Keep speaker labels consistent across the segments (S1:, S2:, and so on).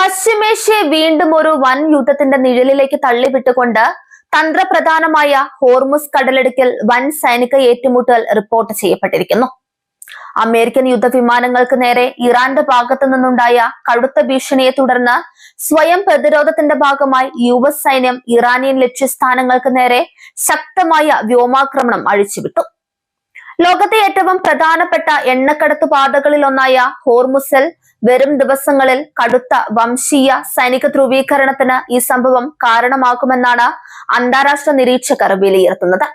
S1: പശ്ചിമേഷ്യയെ വീണ്ടും ഒരു വൻ യുദ്ധത്തിന്റെ നിഴലിലേക്ക് തള്ളിവിട്ടുകൊണ്ട് തന്ത്രപ്രധാനമായ ഹോർമുസ് കടലിടുക്കിൽ വൻ സൈനിക ഏറ്റുമുട്ടൽ റിപ്പോർട്ട് ചെയ്യപ്പെട്ടിരിക്കുന്നു. അമേരിക്കൻ യുദ്ധവിമാനങ്ങൾക്ക് നേരെ ഇറാന്റെ ഭാഗത്തു നിന്നുണ്ടായ കടുത്ത ഭീഷണിയെ തുടർന്ന് സ്വയം പ്രതിരോധത്തിന്റെ ഭാഗമായി US സൈന്യം ഇറാനിയൻ ലക്ഷ്യസ്ഥാനങ്ങൾക്ക് നേരെ ശക്തമായ വ്യോമാക്രമണം അഴിച്ചുവിട്ടു. ലോകത്തെ ഏറ്റവും പ്രധാനപ്പെട്ട എണ്ണക്കടത്ത് പാതകളിലൊന്നായ ഹോർമുസിൽ വരും ദിവസങ്ങളിൽ കടുത്ത വംശീയ സൈനിക ധ്രുവീകരണത്തിന് ഈ സംഭവം കാരണമാകുമെന്നാണ് അന്താരാഷ്ട്ര നിരീക്ഷകർ വിലയിരുത്തുന്നത്.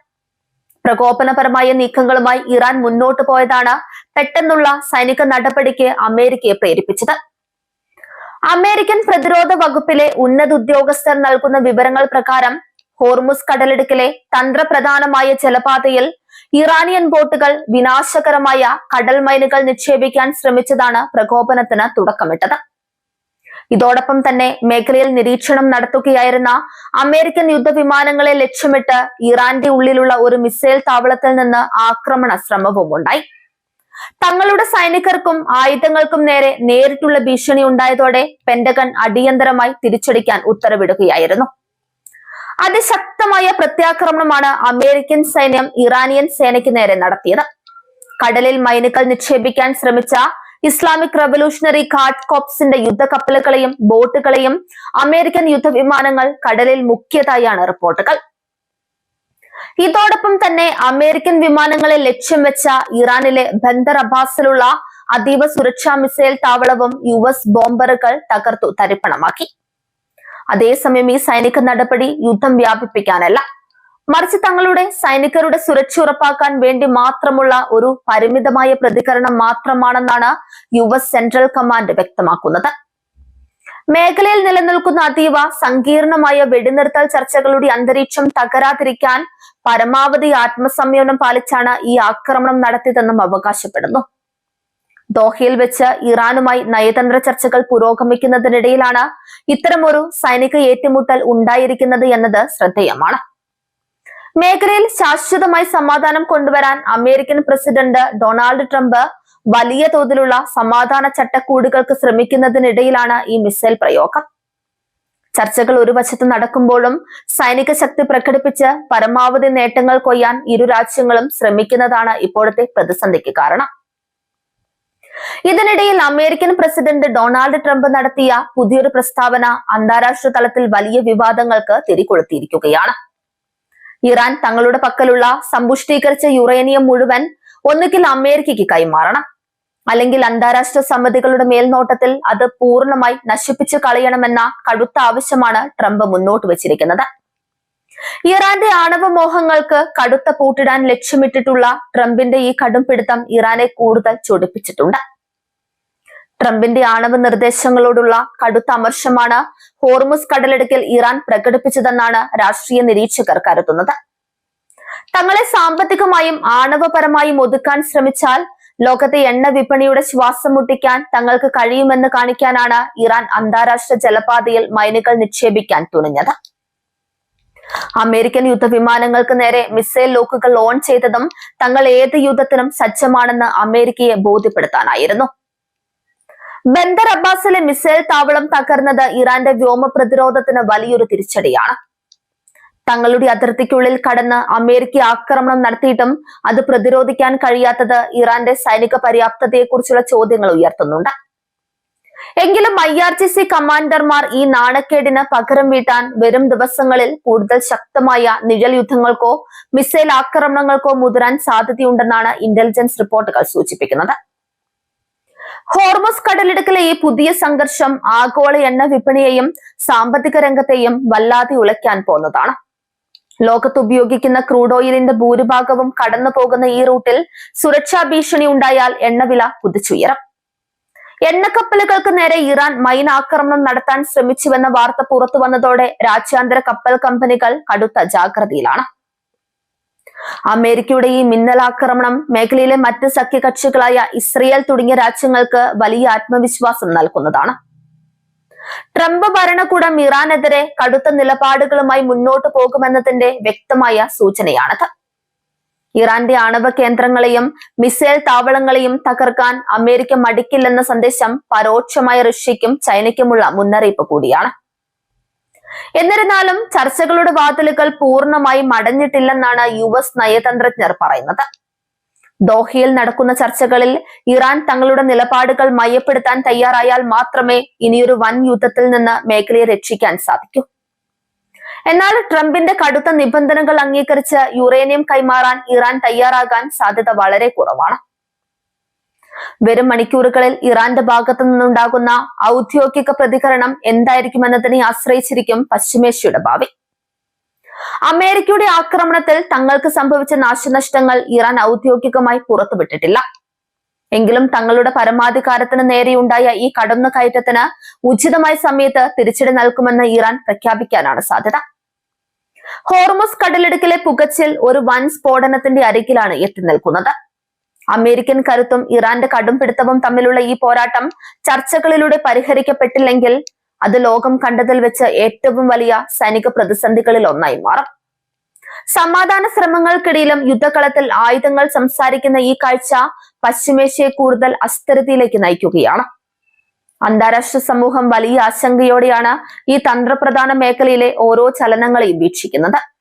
S1: പ്രകോപനപരമായ നീക്കങ്ങളുമായി ഇറാൻ മുന്നോട്ടു പോയതാണ് പെട്ടെന്നുള്ള സൈനിക നടപടിക്ക് അമേരിക്കയെ പ്രേരിപ്പിച്ചത്. അമേരിക്കൻ പ്രതിരോധ വകുപ്പിലെ ഉന്നത ഉദ്യോഗസ്ഥർ നൽകുന്ന വിവരങ്ങൾ പ്രകാരം ഹോർമുസ് കടലിടുക്കിലെ തന്ത്രപ്രധാനമായ ജലപാതയിൽ ഇറാനിയൻ ബോട്ടുകൾ വിനാശകരമായ കടൽ മൈനുകൾ നിക്ഷേപിക്കാൻ ശ്രമിച്ചതാണ് പ്രകോപനത്തിന് തുടക്കമിട്ടത്. ഇതോടൊപ്പം തന്നെ മേഖലയിൽ നിരീക്ഷണം നടത്തുകയായിരുന്ന അമേരിക്കൻ യുദ്ധവിമാനങ്ങളെ ലക്ഷ്യമിട്ട് ഇറാന്റെ ഉള്ളിലുള്ള ഒരു മിസൈൽ താവളത്തിൽ നിന്ന് ആക്രമണ ശ്രമവും ഉണ്ടായി. തങ്ങളുടെ സൈനികർക്കും ആയുധങ്ങൾക്കും നേരെ നേരിട്ടുള്ള ഭീഷണി ഉണ്ടായതോടെ പെന്റഗൺ അടിയന്തരമായി തിരിച്ചടിക്കാൻ ഉത്തരവിടുകയായിരുന്നു. അതിശക്തമായ പ്രത്യാക്രമണമാണ് അമേരിക്കൻ സൈന്യം ഇറാനിയൻ സേനയ്ക്ക് നേരെ നടത്തിയത്. കടലിൽ മൈനുകൾ നിക്ഷേപിക്കാൻ ശ്രമിച്ച ഇസ്ലാമിക് റവല്യൂഷണറി ഗാർഡ് കോർപ്സിന്റെ യുദ്ധക്കപ്പലുകളെയും ബോട്ടുകളെയും അമേരിക്കൻ യുദ്ധവിമാനങ്ങൾ കടലിൽ മുക്കിയതായാണ് റിപ്പോർട്ടുകൾ. ഇതോടൊപ്പം തന്നെ അമേരിക്കൻ വിമാനങ്ങളെ ലക്ഷ്യം വെച്ച ഇറാനിലെ ബന്ദർ അബ്ബാസിലുള്ള അതീവ സുരക്ഷാ മിസൈൽ താവളവും US ബോംബറുകൾ തകർത്തു തരിപ്പണമാക്കി. അതേസമയം ഈ സൈനിക നടപടി യുദ്ധം വ്യാപിപ്പിക്കാനല്ല, മറിച്ച് തങ്ങളുടെ സൈനികരുടെ സുരക്ഷ ഉറപ്പാക്കാൻ വേണ്ടി മാത്രമുള്ള ഒരു പരിമിതമായ പ്രതികരണം മാത്രമാണെന്നാണ് US സെൻട്രൽ കമാൻഡ് വ്യക്തമാക്കുന്നത്. മേഖലയിൽ നിലനിൽക്കുന്ന അതീവ സങ്കീർണമായ വെടിനിർത്തൽ ചർച്ചകളുടെ അന്തരീക്ഷം തകരാതിരിക്കാൻ പരമാവധി ആത്മസംയമനം പാലിച്ചാണ് ഈ ആക്രമണം നടത്തിയതെന്നും അവകാശപ്പെടുന്നു. ദോഹയിൽ വെച്ച് ഇറാനുമായി നയതന്ത്ര ചർച്ചകൾ പുരോഗമിക്കുന്നതിനിടയിലാണ് ഇത്തരമൊരു സൈനിക ഏറ്റുമുട്ടൽ ഉണ്ടായിരിക്കുന്നത് എന്നത് ശ്രദ്ധേയമാണ്. മേഖലയിൽ ശാശ്വതമായി സമാധാനം കൊണ്ടുവരാൻ അമേരിക്കൻ പ്രസിഡന്റ് ഡൊണാൾഡ് ട്രംപ് വലിയ തോതിലുള്ള സമാധാന ചട്ടക്കൂടുകൾക്ക് ശ്രമിക്കുന്നതിനിടയിലാണ് ഈ മിസൈൽ പ്രയോഗം. ചർച്ചകൾ ഒരു വശത്ത് നടക്കുമ്പോഴും സൈനിക ശക്തി പ്രകടിപ്പിച്ച് പരമാവധി നേട്ടങ്ങൾ കൊയ്യാൻ ഇരു രാജ്യങ്ങളും ശ്രമിക്കുന്നതാണ് ഇപ്പോഴത്തെ പ്രതിസന്ധിക്ക് കാരണം. ഇതിനിടയിൽ അമേരിക്കൻ പ്രസിഡന്റ് ഡൊണാൾഡ് ട്രംപ് നടത്തിയ പുതിയൊരു പ്രസ്താവന അന്താരാഷ്ട്ര തലത്തിൽ വലിയ വിവാദങ്ങൾക്ക് തിരികൊളുത്തിയിരിക്കുകയാണ്. ഇറാൻ തങ്ങളുടെ പക്കലുള്ള സമ്പുഷ്ടീകരിച്ച യുറേനിയം മുഴുവൻ ഒന്നുകിൽ അമേരിക്കയ്ക്ക് കൈമാറണം, അല്ലെങ്കിൽ അന്താരാഷ്ട്ര സമിതികളുടെ മേൽനോട്ടത്തിൽ അത് പൂർണ്ണമായി നശിപ്പിച്ചു കളയണമെന്ന കടുത്ത ആവശ്യമാണ് ട്രംപ് മുന്നോട്ട് വച്ചിരിക്കുന്നത്. ഇറാന്റെ ആണവ മോഹങ്ങൾക്ക് കടുത്ത പൂട്ടിടാൻ ലക്ഷ്യമിട്ടിട്ടുള്ള ട്രംപിന്റെ ഈ കടുംപിടുത്തം ഇറാനെ കൂടുതൽ ചൊടിപ്പിച്ചിട്ടുണ്ട്. ട്രംപിന്റെ ആണവ നിർദ്ദേശങ്ങളോടുള്ള കടുത്ത അമർഷമാണ് ഹോർമുസ് കടലിടുക്കിൽ ഇറാൻ പ്രകടിപ്പിച്ചതെന്നാണ് രാഷ്ട്രീയ നിരീക്ഷകർ കരുതുന്നത്. തങ്ങളെ സാമ്പത്തികമായും ആണവപരമായും ഒതുക്കാൻ ശ്രമിച്ചാൽ ലോകത്തെ എണ്ണ വിപണിയുടെ ശ്വാസം മുട്ടിക്കാൻ തങ്ങൾക്ക് കഴിയുമെന്ന് കാണിക്കാനാണ് ഇറാൻ അന്താരാഷ്ട്ര ജലപാതയിൽ മൈനുകൾ നിക്ഷേപിക്കാൻ തുനിഞ്ഞത്. അമേരിക്കൻ യുദ്ധവിമാനങ്ങൾക്ക് നേരെ മിസൈൽ ലോക്കുകൾ ഓൺ ചെയ്തതും തങ്ങൾ ഏത് യുദ്ധത്തിനും സജ്ജമാണെന്ന് അമേരിക്കയെ ബോധ്യപ്പെടുത്താനായിരുന്നു. ബന്ദർ അബ്ബാസിലെ മിസൈൽ താവളം തകർന്നത് ഇറാന്റെ വ്യോമ പ്രതിരോധത്തിന് വലിയൊരു തിരിച്ചടിയാണ്. തങ്ങളുടെ അതിർത്തിക്കുള്ളിൽ കടന്ന് അമേരിക്ക ആക്രമണം നടത്തിയിട്ടും അത് പ്രതിരോധിക്കാൻ കഴിയാത്തത് ഇറാന്റെ സൈനിക പര്യാപ്തതയെക്കുറിച്ചുള്ള ചോദ്യങ്ങൾ ഉയർത്തുന്നുണ്ട്. എങ്കിലും IRGC കമാൻഡർമാർ ഈ നാണക്കേടിന് പകരം വീട്ടാൻ വരും ദിവസങ്ങളിൽ കൂടുതൽ ശക്തമായ നിഴൽ യുദ്ധങ്ങൾക്കോ മിസൈൽ ആക്രമണങ്ങൾക്കോ മുതിരാൻ സാധ്യതയുണ്ടെന്നാണ് ഇന്റലിജൻസ് റിപ്പോർട്ടുകൾ സൂചിപ്പിക്കുന്നത്. ഹോർമുസ് കടലിടുക്കിലെ ഈ പുതിയ സംഘർഷം ആഗോള എണ്ണ വിപണിയെയും സാമ്പത്തിക രംഗത്തെയും വല്ലാതെ ഉലയ്ക്കാൻ പോകുന്നതാണ്. ലോകത്ത് ഉപയോഗിക്കുന്ന ക്രൂഡ് ഓയിലിന്റെ ഭൂരിഭാഗവും കടന്നു പോകുന്ന ഈ റൂട്ടിൽ സുരക്ഷാ ഭീഷണി ഉണ്ടായാൽ എണ്ണവില കുതിച്ചുയരും. എണ്ണക്കപ്പലുകൾക്ക് നേരെ ഇറാൻ മൈൻ ആക്രമണം നടത്താൻ ശ്രമിച്ചുവെന്ന വാർത്ത പുറത്തു വന്നതോടെ രാജ്യാന്തര കപ്പൽ കമ്പനികൾ കടുത്ത ജാഗ്രതയിലാണ്. അമേരിക്കയുടെ ഈ മിന്നലാക്രമണം മേഖലയിലെ മറ്റ് സഖ്യകക്ഷികളായ ഇസ്രയേൽ തുടങ്ങിയ രാജ്യങ്ങൾക്ക് വലിയ ആത്മവിശ്വാസം നൽകുന്നതാണ്. ട്രംപ് ഭരണകൂടം ഇറാനെതിരെ കടുത്ത നിലപാടുകളുമായി മുന്നോട്ടു പോകുമെന്നതിന്റെ വ്യക്തമായ സൂചനയാണത്. ഇറാന്റെ ആണവ കേന്ദ്രങ്ങളെയും മിസൈൽ താവളങ്ങളെയും തകർക്കാൻ അമേരിക്ക മടിക്കില്ലെന്ന സന്ദേശം പരോക്ഷമായ റഷ്യയ്ക്കും ചൈനയ്ക്കുമുള്ള മുന്നറിയിപ്പ് കൂടിയാണ്. എന്നിരുന്നാലും ചർച്ചകളുടെ വാതിലുകൾ പൂർണ്ണമായും അടഞ്ഞിട്ടില്ലെന്നാണ് US നയതന്ത്രജ്ഞർ പറയുന്നത്. ദോഹയിൽ നടക്കുന്ന ചർച്ചകളിൽ ഇറാൻ തങ്ങളുടെ നിലപാടുകൾ മയപ്പെടുത്താൻ തയ്യാറായാൽ മാത്രമേ ഇനിയൊരു വൻ യുദ്ധത്തിൽ നിന്ന് മേഖലയെ രക്ഷിക്കാൻ സാധിക്കൂ. എന്നാൽ ട്രംപിന്റെ കടുത്ത നിബന്ധനകൾ അംഗീകരിച്ച് യുറേനിയം കൈമാറാൻ ഇറാൻ തയ്യാറാകാൻ സാധ്യത വളരെ കുറവാണ്. വരും മണിക്കൂറുകളിൽ ഇറാന്റെ ഭാഗത്തു നിന്നുണ്ടാകുന്ന ഔദ്യോഗിക പ്രതികരണം എന്തായിരിക്കുമെന്നതിനെ ആശ്രയിച്ചിരിക്കും പശ്ചിമേഷ്യയുടെ ഭാവി. അമേരിക്കയുടെ ആക്രമണത്തിൽ തങ്ങൾക്ക് സംഭവിച്ച നാശനഷ്ടങ്ങൾ ഇറാൻ ഔദ്യോഗികമായി പുറത്തുവിട്ടിട്ടില്ല. എങ്കിലും തങ്ങളുടെ പരമാധികാരത്തിന് നേരെയുണ്ടായ ഈ കടന്നുകയറ്റത്തിന് ഉചിതമായ സമയത്ത് തിരിച്ചടി നൽകുമെന്ന് ഇറാൻ പ്രഖ്യാപിക്കാനാണ് സാധ്യത. ഹോർമുസ് കടലിടുക്കിലെ പുകച്ചിൽ ഒരു വൻ സ്ഫോടനത്തിന്റെ അരികിലാണ് എത്തി നിൽക്കുന്നത്. അമേരിക്കൻ കരുത്തും ഇറാന്റെ കടുംപിടുത്തവും തമ്മിലുള്ള ഈ പോരാട്ടം ചർച്ചകളിലൂടെ പരിഹരിക്കപ്പെട്ടില്ലെങ്കിൽ അത് ലോകം കണ്ടതിൽ വെച്ച് ഏറ്റവും വലിയ സൈനിക പ്രതിസന്ധികളിൽ ഒന്നായി മാറും. സമാധാന ശ്രമങ്ങൾക്കിടയിലും യുദ്ധകളത്തിൽ ആയുധങ്ങൾ സംസാരിക്കുന്ന ഈ കാഴ്ച പശ്ചിമേഷ്യയെ കൂടുതൽ അസ്ഥിരതയിലേക്ക് നയിക്കുകയാണ്. അന്താരാഷ്ട്ര സമൂഹം വലിയ ആശങ്കയോടെയാണ് ഈ തന്ത്രപ്രധാന മേഖലയിലെ ഓരോ ചലനങ്ങളെയും വീക്ഷിക്കുന്നത്.